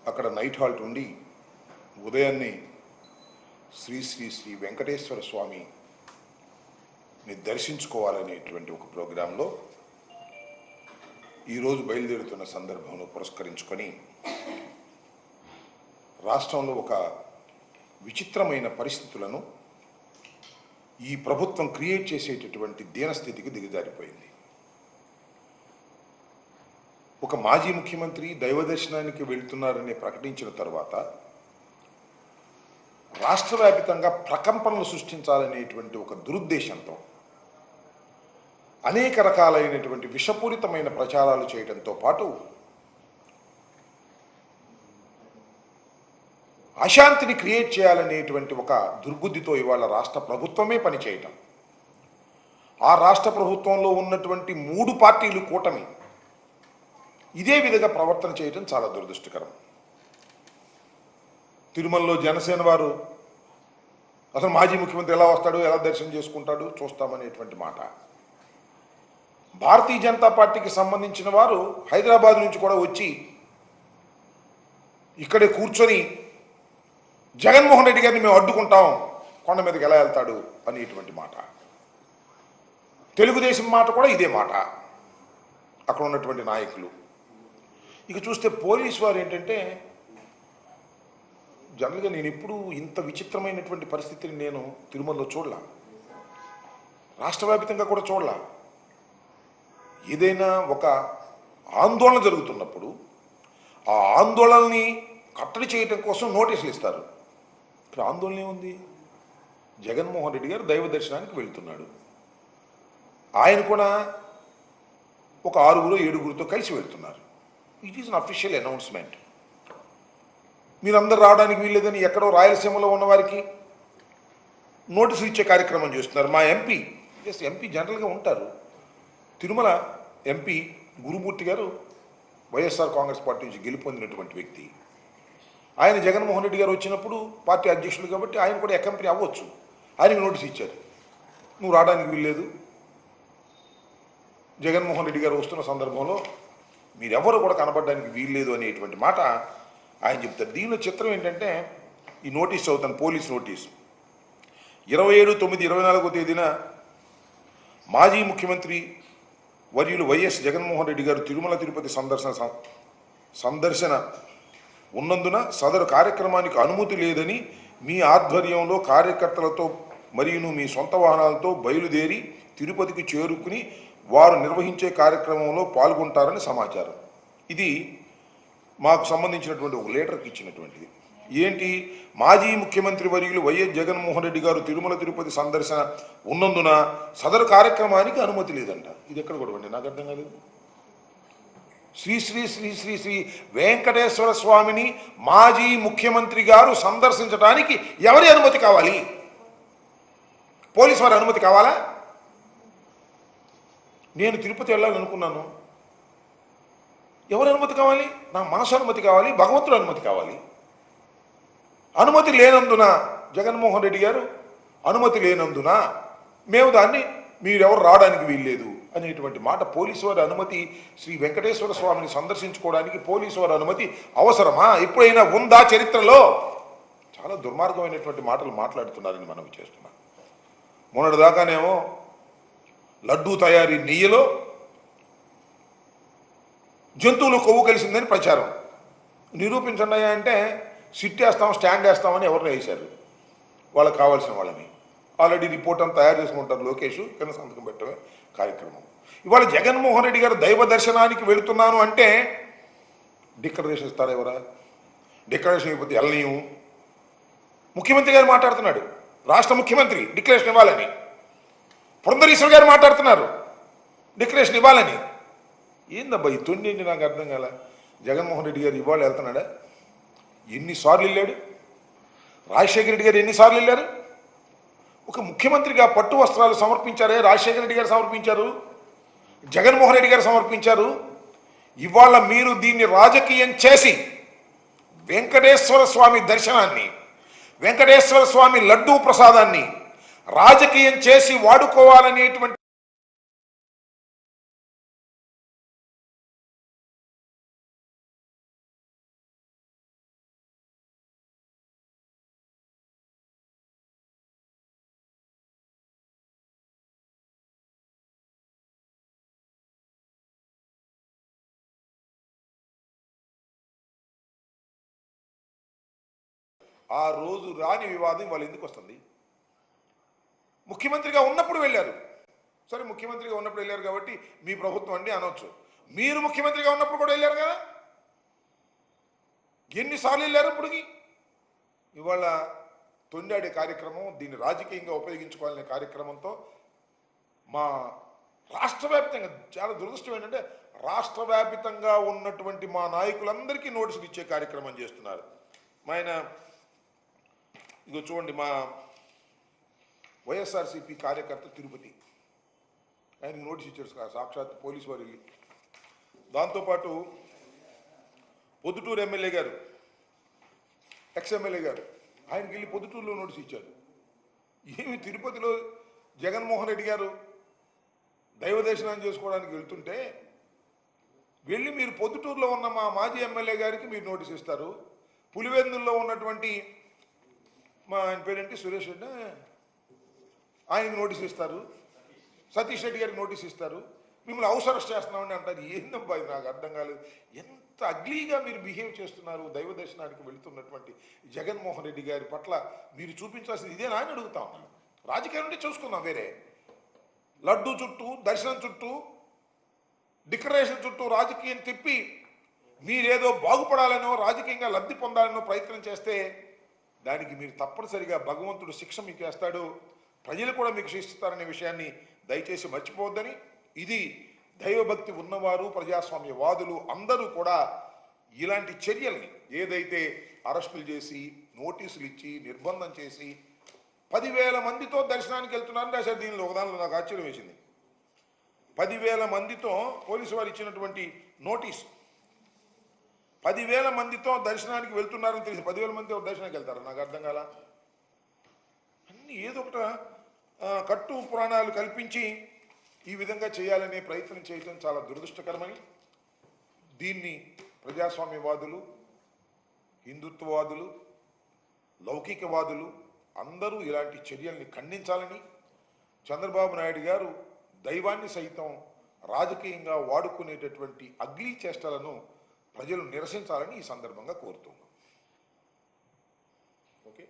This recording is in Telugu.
అక్కడ నైట్ హాల్ట్ ఉండి ఉదయాన్నే శ్రీ శ్రీ శ్రీ వెంకటేశ్వర స్వామిని దర్శించుకోవాలనేటువంటి ఒక ప్రోగ్రాంలో ఈరోజు బయలుదేరుతున్న సందర్భంలో పురస్కరించుకొని రాష్ట్రంలో ఒక విచిత్రమైన పరిస్థితులను ఈ ప్రభుత్వం క్రియేట్ చేసేటటువంటి దీనస్థితికి దిగజారిపోయింది. ఒక మాజీ ముఖ్యమంత్రి దైవ దర్శనానికి వెళ్తున్నారని ప్రకటించిన తర్వాత రాష్ట్ర వ్యాప్తంగా ప్రకంపనలు సృష్టించాలనేటువంటి ఒక దురుద్దేశంతో అనేక రకాలైనటువంటి విషపూరితమైన ప్రచారాలు చేయడంతో పాటు అశాంతిని క్రియేట్ చేయాలనేటువంటి ఒక దుర్బుద్ధితో ఇవాళ రాష్ట్ర ప్రభుత్వమే పనిచేయటం, ఆ రాష్ట్ర ప్రభుత్వంలో ఉన్నటువంటి 3 పార్టీలు కూటమి ఇదే విధంగా ప్రవర్తన చేయడం చాలా దురదృష్టకరం. తిరుమలలో జనసేన వారు అసలు మాజీ ముఖ్యమంత్రి ఎలా వస్తాడు, ఎలా దర్శనం చేసుకుంటాడు చూస్తామనేటువంటి మాట. భారతీయ జనతా పార్టీకి సంబంధించిన వారు హైదరాబాద్ నుంచి కూడా వచ్చి ఇక్కడే కూర్చొని జగన్మోహన్ రెడ్డి గారిని మేము అడ్డుకుంటాం, కొండ మీదకి ఎలా వెళ్తాడు అనేటువంటి మాట. తెలుగుదేశం మాట కూడా ఇదే మాట, అక్కడ ఉన్నటువంటి నాయకులు. ఇక చూస్తే పోలీసు వారు ఏంటంటే, జనరల్గా నేను ఎప్పుడూ ఇంత విచిత్రమైనటువంటి పరిస్థితిని నేను తిరుమలలో చూడలా, రాష్ట్ర వ్యాప్తంగా కూడా చూడలా. ఏదైనా ఒక ఆందోళన జరుగుతున్నప్పుడు ఆ ఆందోళనని కట్టడి చేయటం కోసం నోటీసులు ఇస్తారు. ఇక్కడ ఆందోళన ఏముంది? జగన్మోహన్ రెడ్డి గారు దైవ దర్శనానికి వెళ్తున్నాడు, ఆయన కూడా ఒక 6-7 కలిసి వెళ్తున్నారు. It is an official announcement. మీరందరూ రావడానికి వీల్లేదని ఎక్కడో రాయలసీమలో ఉన్న వారికి నోటీసులు ఇచ్చే కార్యక్రమం చేస్తున్నారు. మా ఎంపీ జనరల్గా ఉంటారు, తిరుమల ఎంపీ గురుమూర్తి గారు వైఎస్ఆర్ కాంగ్రెస్ పార్టీ నుంచి గెలుపొందినటువంటి వ్యక్తి. ఆయన జగన్మోహన్ రెడ్డి గారు వచ్చినప్పుడు పార్టీ అధ్యక్షులు కాబట్టి ఆయన కూడా అకంపెనీ అవ్వచ్చు. ఆయనకు నోటీస్ ఇచ్చారు, నువ్వు రావడానికి వీల్లేదు, జగన్మోహన్ రెడ్డి గారు వస్తున్న సందర్భంలో మీరెవరు కూడా కనబడడానికి వీల్లేదు అనేటువంటి మాట ఆయన చెప్తారు. దీనిలో చిత్రం ఏంటంటే, ఈ నోటీస్ చదువుతాను, పోలీస్ నోటీస్. 27/9/24 తేదీన మాజీ ముఖ్యమంత్రి వర్యులు వైఎస్ జగన్మోహన్ రెడ్డి గారు తిరుమల తిరుపతి సందర్శన ఉన్నందున సదరు కార్యక్రమానికి అనుమతి లేదని మీ ఆధ్వర్యంలో కార్యకర్తలతో మరియు మీ సొంత వాహనాలతో బయలుదేరి తిరుపతికి చేరుకుని వారు నిర్వహించే కార్యక్రమంలో పాల్గొంటారని సమాచారం. ఇది మాకు సంబంధించినటువంటి ఒక లెటర్కి ఇచ్చినటువంటిది. ఏంటి? మాజీ ముఖ్యమంత్రి వర్యులు వైఎస్ జగన్మోహన్ రెడ్డి గారు తిరుమల తిరుపతి సందర్శన ఉన్నందున సదరు కార్యక్రమానికి అనుమతి లేదంట. ఇది ఎక్కడ కూడా నాకు అర్థం కాలేదు. శ్రీ శ్రీ శ్రీ శ్రీ శ్రీ వెంకటేశ్వర స్వామిని మాజీ ముఖ్యమంత్రి గారు సందర్శించడానికి ఎవరి అనుమతి కావాలి? పోలీసు వారి అనుమతి కావాలా? నేను తిరుపతి వెళ్ళాలనుకున్నాను, ఎవరి అనుమతి కావాలి? నా మనసు అనుమతి కావాలి, భగవంతుడు అనుమతి కావాలి. అనుమతి లేనందున జగన్మోహన్ రెడ్డి గారు అనుమతి లేనందున మేము దాన్ని మీరెవరు రావడానికి వీల్లేదు అనేటువంటి మాట. పోలీసు వారి అనుమతి, శ్రీ వెంకటేశ్వర స్వామిని సందర్శించుకోవడానికి పోలీసు వారి అనుమతి అవసరమా? ఎప్పుడైనా ఉందా చరిత్రలో? చాలా దుర్మార్గమైనటువంటి మాటలు మాట్లాడుతున్నారని మనం చేస్తున్నాం. మొన్నటిదాకానేమో లడ్డూ తయారీ నెయ్యిలో జంతువులు కొవ్వు కలిసిందని ప్రచారం. నిరూపించండి అంటే సిట్ వేస్తాం, స్టాండ్ వేస్తామని ఎవరిని వేశారు, వాళ్ళకి కావాల్సిన వాళ్ళని. ఆల్రెడీ రిపోర్ట్ అంతా తయారు చేసుకుంటారు లోకేష్, కింద సంతకం పెట్టమే కార్యక్రమం. ఇవాళ జగన్మోహన్ రెడ్డి గారు దైవ దర్శనానికి వెళుతున్నాను అంటే డిక్లరేషన్ ఇస్తారా? ఎవరా డిక్లరేషన్ ఇవ్వకపోతే వెళ్ళనీయం. ముఖ్యమంత్రి గారు మాట్లాడుతున్నాడు, రాష్ట్ర ముఖ్యమంత్రి డిక్లరేషన్ ఇవ్వాలని. పురంధరేశ్వర్ గారు మాట్లాడుతున్నారు, డిక్లరేషన్ ఇవ్వాలని. ఏందబ్బా ఈ తొండి ఏంటి? నాకు అర్థం కాల. జగన్మోహన్ రెడ్డి గారు ఇవాళ వెళ్తున్నాడా? ఎన్నిసార్లు వెళ్ళాడు? రాజశేఖర రెడ్డి గారు ఎన్నిసార్లు వెళ్ళారు? ఒక ముఖ్యమంత్రిగా పట్టు వస్త్రాలు సమర్పించారే, రాజశేఖర రెడ్డి గారు సమర్పించారు, జగన్మోహన్ రెడ్డి గారు సమర్పించారు. ఇవాళ మీరు దీన్ని రాజకీయం చేసి వెంకటేశ్వర స్వామి దర్శనాన్ని, వెంకటేశ్వర స్వామి లడ్డూ ప్రసాదాన్ని రాజకీయం చేసి వాడుకోవాలనేటువంటి ఆ రోజు రాని వివాదం వాళ్ళు ఎందుకు వస్తుంది? ముఖ్యమంత్రిగా ఉన్నప్పుడు వెళ్ళారు, సరే ముఖ్యమంత్రిగా ఉన్నప్పుడు వెళ్ళారు కాబట్టి మీ ప్రభుత్వం అండి అనవచ్చు. మీరు ముఖ్యమంత్రిగా ఉన్నప్పుడు కూడా వెళ్ళారు కదా, ఎన్నిసార్లు వెళ్ళారు ఇప్పటికి? ఇవాళ తొండాడే కార్యక్రమం, దీన్ని రాజకీయంగా ఉపయోగించుకోవాలనే కార్యక్రమంతో మా రాష్ట్ర వ్యాప్తంగా చాలా దురదృష్టం ఏంటంటే రాష్ట్ర వ్యాప్తంగా ఉన్నటువంటి మా నాయకులందరికీ నోటీసులు ఇచ్చే కార్యక్రమం చేస్తున్నారు. ఆయన ఇదిగో చూడండి, మా వైఎస్ఆర్సీపీ కార్యకర్త తిరుపతి, ఆయనకు నోటీస్ ఇచ్చారు సాక్షాత్ పోలీసు వారు వెళ్ళి. దాంతోపాటు పొద్దుటూరు ఎమ్మెల్యే గారు, ఎక్స్-ఎమ్మెల్యే గారు, ఆయనకి వెళ్ళి పొద్దుటూరులో నోటీస్ ఇచ్చారు. ఏమి తిరుపతిలో జగన్మోహన్ రెడ్డి గారు దైవ దర్శనం చేసుకోవడానికి వెళ్తుంటే వెళ్ళి మీరు పొద్దుటూరులో ఉన్న మా మాజీ ఎమ్మెల్యే గారికి మీరు నోటీస్ ఇస్తారు, పులివెందుల్లో ఉన్నటువంటి మా ఆయన పేరేంటి సురేష్ రెడ్డి, ఆయనకి నోటీస్ ఇస్తారు, సతీష్ రెడ్డి గారికి నోటీస్ ఇస్తారు, మిమ్మల్ని హౌస్ అరెస్ట్ చేస్తున్నామని అంటారు. ఏందబ్బా ఇది, నాకు అర్థం కాలేదు. ఎంత అగ్లీగా మీరు బిహేవ్ చేస్తున్నారు దైవ దర్శనానికి వెళుతున్నటువంటి జగన్మోహన్ రెడ్డి గారి పట్ల మీరు చూపించాల్సింది ఇదేనా అని అడుగుతా ఉన్నాను. రాజకీయం నుండి చూసుకుందాం, వేరే లడ్డు చుట్టూ, దర్శనం చుట్టూ, డిక్లరేషన్ చుట్టూ రాజకీయం తిప్పి మీరేదో బాగుపడాలనో రాజకీయంగా లబ్ధి పొందాలనో ప్రయత్నం చేస్తే దానికి మీరు తప్పనిసరిగా భగవంతుడు శిక్ష మీకు వేస్తాడు, ప్రజలు కూడా మీకు శిక్షిస్తారనే విషయాన్ని దయచేసి మర్చిపోవద్దని, ఇది దైవభక్తి ఉన్నవారు ప్రజాస్వామ్యవాదులు అందరూ కూడా ఇలాంటి చర్యల్ని ఏదైతే అరెస్టులు చేసి నోటీసులు ఇచ్చి నిర్బంధం చేసి 10,000 మందితో దర్శనానికి వెళ్తున్నారని రాశారు. దీనిలో ఒకదానిలో నాకు ఆశ్చర్యం వేసింది. 10,000 మందితో పోలీసు వారు ఇచ్చినటువంటి నోటీసు, 10,000 మందితో దర్శనానికి వెళ్తున్నారని తెలిసి 10,000 మందితో దర్శనానికి వెళ్తారు, నాకు అర్థం కాల. అన్ని ఏదో ఒకట కట్టు పురాణాలు కల్పించి ఈ విధంగా చేయాలనే ప్రయత్నం చేయటం చాలా దురదృష్టకరమని, దీన్ని ప్రజాస్వామ్యవాదులు, హిందుత్వవాదులు, లౌకికవాదులు అందరూ ఇలాంటి చర్యల్ని ఖండించాలని, చంద్రబాబు నాయుడు గారు దైవాన్ని సైతం రాజకీయంగా వాడుకునేటటువంటి అగ్లీ చేష్టలను ప్రజలు నిరసించాలని ఈ సందర్భంగా కోరుతున్నాం. ఓకే.